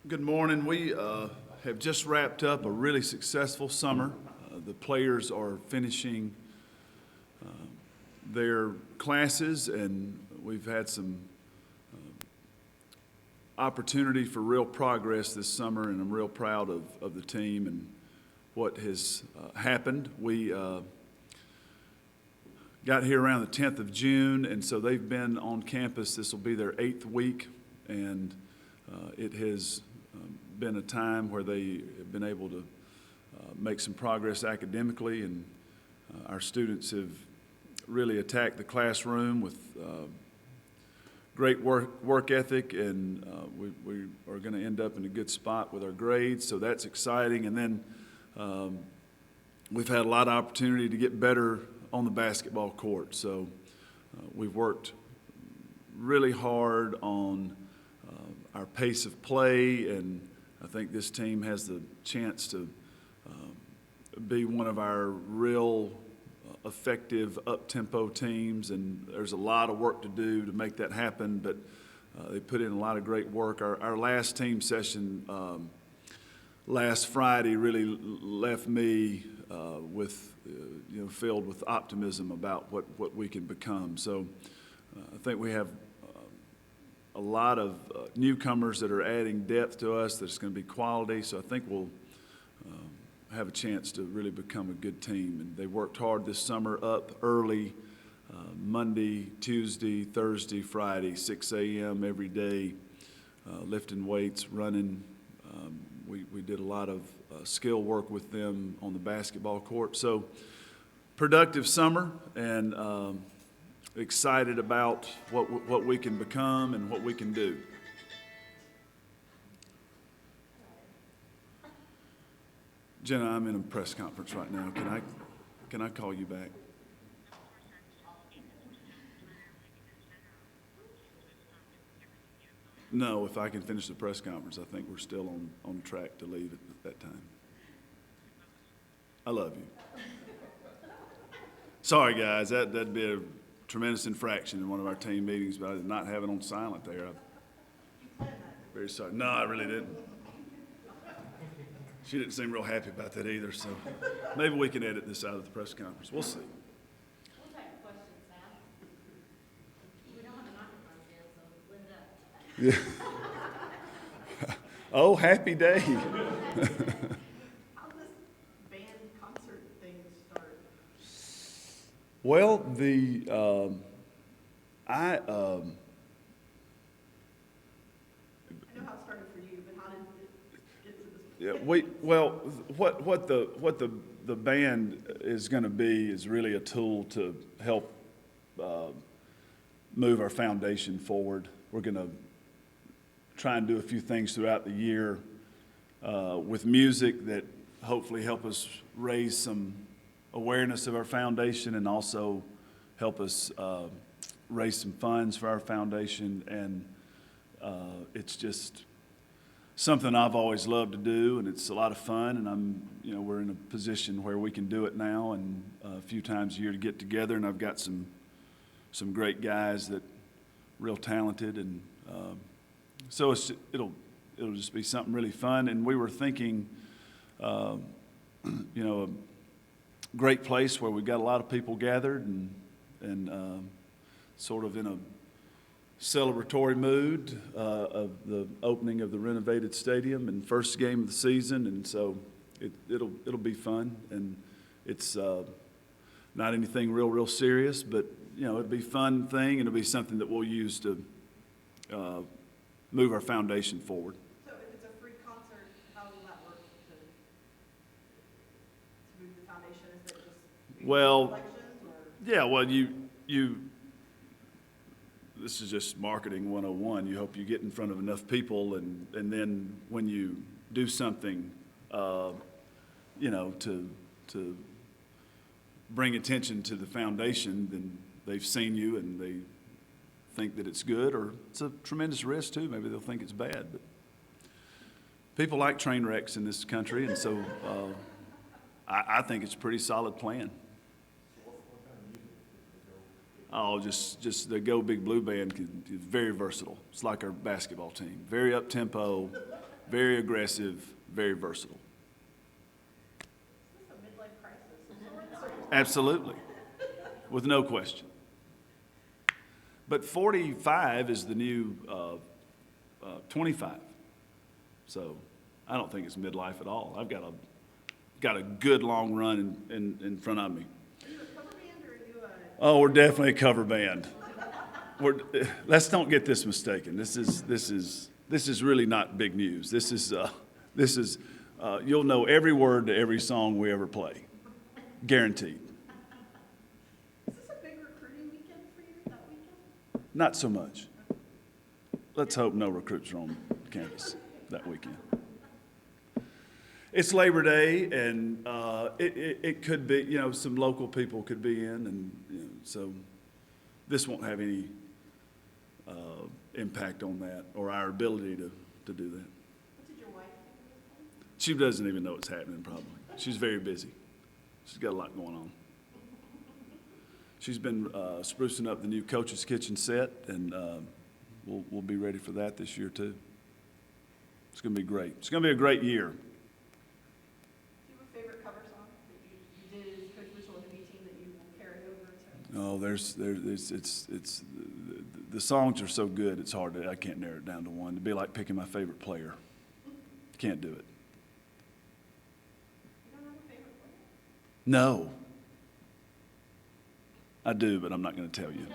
Good morning. We have just wrapped up a really successful summer. The players are finishing their classes, and we've had some opportunity for real progress this summer, and I'm real proud of the team and what has happened. We got here around the 10th of June, and so they've been on campus. This will be their 8th week, and it has been a time where they have been able to make some progress academically, and our students have really attacked the classroom with great work ethic, and we are going to end up in a good spot with our grades, so that's exciting. And then we've had a lot of opportunity to get better on the basketball court, so we've worked really hard on our pace of play, and I think this team has the chance to be one of our real effective up-tempo teams, and there's a lot of work to do to make that happen, but they put in a lot of great work. Our last team session last Friday really left me with filled with optimism about what we can become. So I think we have a lot of newcomers that are adding depth to us that's going to be quality, so I think we'll have a chance to really become a good team. And they worked hard this summer, up early, Monday, Tuesday, Thursday, Friday, 6 a.m. every day, lifting weights, running. We did a lot of skill work with them on the basketball court. So productive summer, and excited about what we can become and what we can do. Jenna, I'm in a press conference right now. Can I call you back? No, if I can finish the press conference, I think we're still on track to leave at that time. I love you. Sorry, guys, that'd be a tremendous infraction in one of our team meetings, but I did not have it on silent there. I'm very sorry. No, I really didn't. She didn't seem real happy about that either, so maybe we can edit this out of the press conference. We'll see. We'll take questions now. We don't have a microphone yet, so Linda. Yeah. Oh, happy day. How does this band concert thing start? Well, I know how it started for you, but how did it get to this point? what the band is going to be is really a tool to help move our foundation forward. We're going to try and do a few things throughout the year with music that hopefully help us raise some awareness of our foundation, and also help us raise some funds for our foundation. And it's just something I've always loved to do, and it's a lot of fun, and we're in a position where we can do it now, and a few times a year to get together, and I've got some great guys that real talented, and so it'll just be something really fun. And we were thinking, a great place where we've got a lot of people gathered, and sort of in a celebratory mood of the opening of the renovated stadium and first game of the season, and so it'll be fun, and it's not anything real serious, but it'll be a fun thing, and it'll be something that we'll use to move our foundation forward. So if it's a free concert, how will that work to move the foundation? Is it just Well, collections, or? Yeah, well, this is just marketing 101. You hope you get in front of enough people, and then when you do something, to bring attention to the foundation, then they've seen you and they think that it's good, or it's a tremendous risk too. Maybe they'll think it's bad, but people like train wrecks in this country, and so I think it's a pretty solid plan. Oh, just the Go Big Blue Band is very versatile. It's like our basketball team. Very up-tempo, very aggressive, very versatile. Is this a midlife crisis of sorts? Absolutely, with no question. But 45 is the new 25. So I don't think it's midlife at all. I've got a good long run in front of me. Are you a cover band or are you a? Oh, we're definitely a cover band. Let's don't get this mistaken. This is really not big news. This is you'll know every word to every song we ever play, guaranteed. Is this a big recruiting weekend for you, that weekend? Not so much. Let's hope no recruits are on campus that weekend. It's Labor Day, and it could be, some local people could be in, and so this won't have any impact on that or our ability to do that. What did your wife think? She doesn't even know what's happening, probably. She's very busy. She's got a lot going on. She's been sprucing up the new Coach's Kitchen set, and we'll be ready for that this year, too. It's going to be great. It's going to be a great year. Do you have a favorite cover song that you did as Coach Mitchell with the B team that you will carry over to? The songs are so good, it's hard I can't narrow it down to one. It'd be like picking my favorite player. Can't do it. You don't have a favorite player? No. I do, but I'm not going to tell you.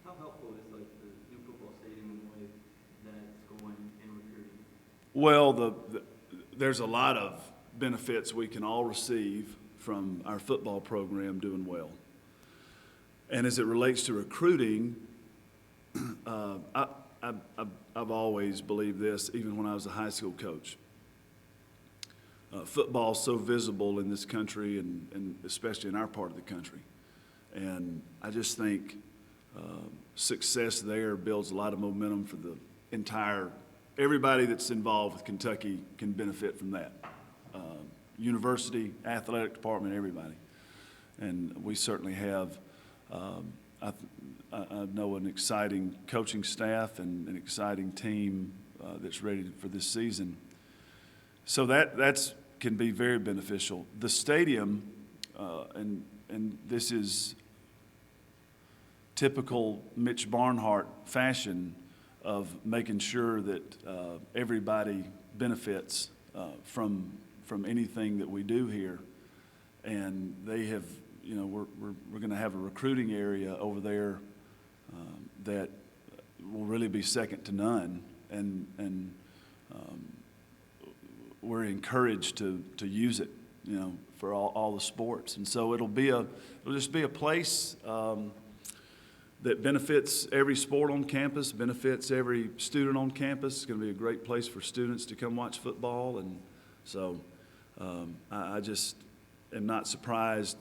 How helpful is like the new football stadium in the way that it's going in recruiting? Well, there's a lot of benefits we can all receive from our football program doing well. And as it relates to recruiting, I've always believed this, even when I was a high school coach. Football's so visible in this country, and especially in our part of the country. And I just think success there builds a lot of momentum for the everybody that's involved with Kentucky can benefit from that. University, athletic department, everybody. And we certainly have, I know, an exciting coaching staff and an exciting team that's ready for this season. So that can be very beneficial. The stadium, and this is typical Mitch Barnhart fashion of making sure that everybody benefits from anything that we do here. And they have, we're going to have a recruiting area over there that will really be second to none. And we're encouraged to use it, for all the sports. And so it'll just be a place that benefits every sport on campus, benefits every student on campus. It's going to be a great place for students to come watch football. And so I just am not surprised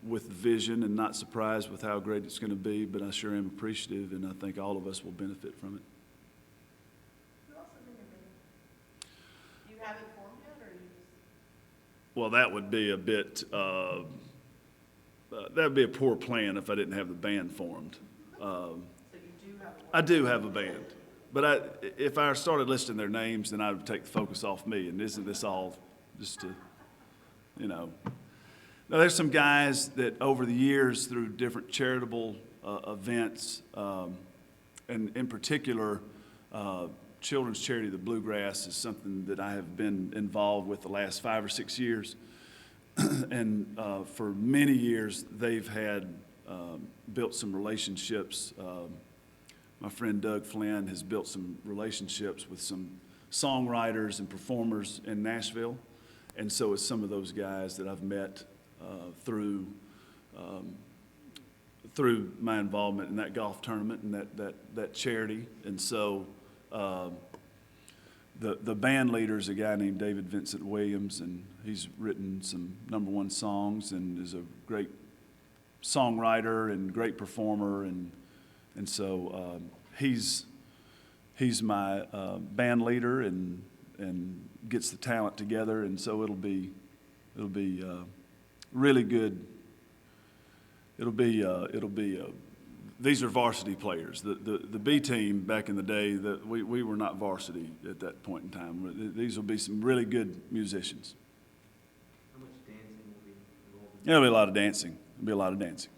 with the vision and not surprised with how great it's going to be, but I sure am appreciative, and I think all of us will benefit from it. Who else is in your band? Do you have it formed yet, or you just? Well, that would be a bit, that would be a poor plan if I didn't have the band formed. So you do have a. I do have a band, but if I started listing their names, then I would take the focus off me, and isn't this all just to, Now, there's some guys that over the years through different charitable events, and in particular, Children's Charity of the Bluegrass is something that I have been involved with the last 5 or 6 years. And for many years, they've had built some relationships. My friend Doug Flynn has built some relationships with some songwriters and performers in Nashville. And so it's some of those guys that I've met through my involvement in that golf tournament and that charity. And so the band leader is a guy named David Vincent Williams, and he's written some #1 songs and is a great songwriter and great performer. And so he's my band leader and gets the talent together. And so it'll be really good. It'll be these are varsity players. The B team back in the day, that we were not varsity at that point in time. These will be some really good musicians. How much dancing will be involved in There'll be a lot of dancing. There'll be a lot of dancing.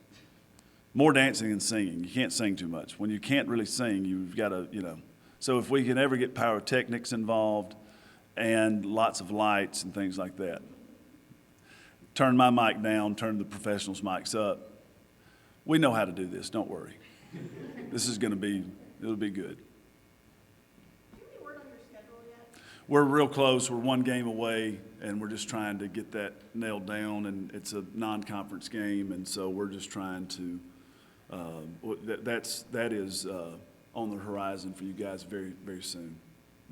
More dancing than singing. You can't sing too much. When you can't really sing, you've got to, So if we can ever get pyrotechnics involved and lots of lights and things like that. Turn my mic down, turn the professionals' mics up. We know how to do this, don't worry. This is going to be, it'll be good. Do you have any word on your schedule yet? We're real close. We're one game away, and we're just trying to get that nailed down, and it's a non-conference game, and so we're just trying to, that is on the horizon for you guys very, very soon.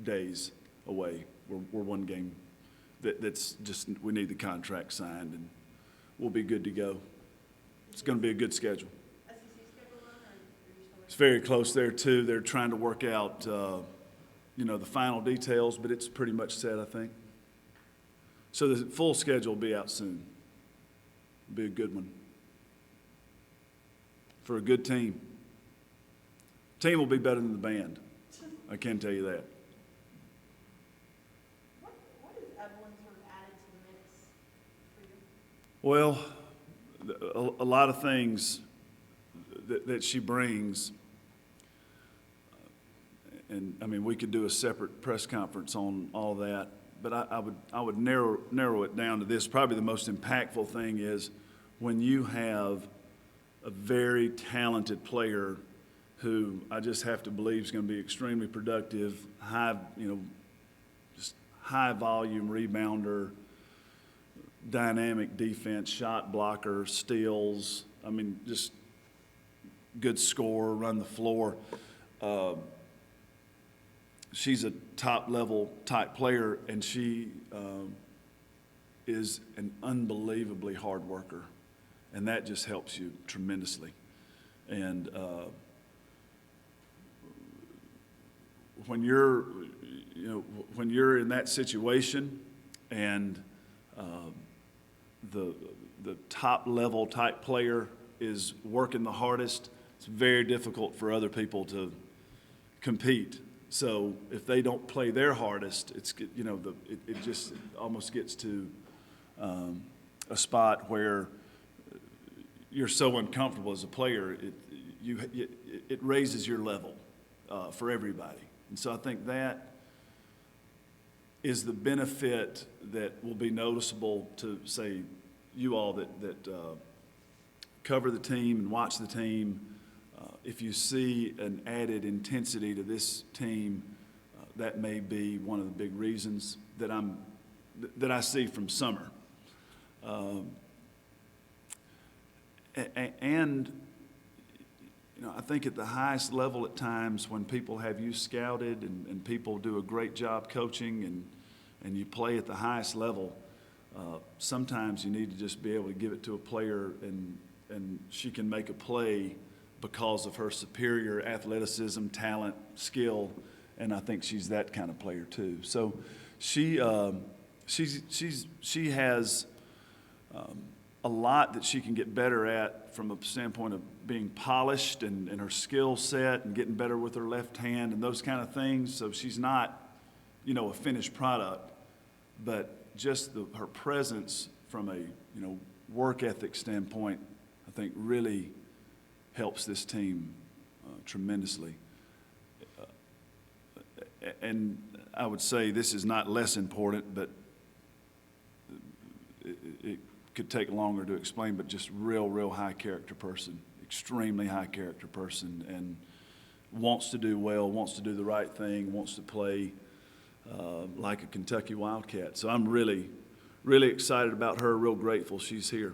Days away. We're one game. That's just, we need the contract signed, and we'll be good to go. It's going to be a good schedule. SEC schedule run, or are you still It's very close there, too. They're trying to work out, the final details, but it's pretty much set, I think. So the full schedule will be out soon. It'll be a good one. For a good team. Team will be better than the band. I can tell you that. What has Evelyn sort of added to the mix for you? Well, a lot of things that she brings, and I mean, we could do a separate press conference on all that, but I would narrow it down to this. Probably the most impactful thing is when you have a very talented player who I just have to believe is going to be extremely productive, just high volume rebounder, dynamic defense, shot blocker, steals. I mean, just good scorer, run the floor. She's a top-level type player, and she is an unbelievably hard worker, and that just helps you tremendously. And when you're in that situation, and the top-level type player is working the hardest, it's very difficult for other people to compete. So if they don't play their hardest, it just almost gets to a spot where you're so uncomfortable as a player, it raises your level for everybody. And so I think that is the benefit that will be noticeable to, say, you all that cover the team and watch the team. If you see an added intensity to this team, that may be one of the big reasons that I see from summer. And I think at the highest level at times when people have you scouted and people do a great job coaching and you play at the highest level, sometimes you need to just be able to give it to a player and she can make a play because of her superior athleticism, talent, skill, and I think she's that kind of player too. So she has a lot that she can get better at from a standpoint of being polished and her skill set and getting better with her left hand and those kind of things. So she's not, a finished product, but just her presence from a, work ethic standpoint, I think really helps this team tremendously. And I would say this is not less important, but it could take longer to explain, but just real high character person, extremely high character person, and wants to do well, wants to do the right thing, wants to play like a Kentucky Wildcat. So I'm really excited about her, real grateful she's here.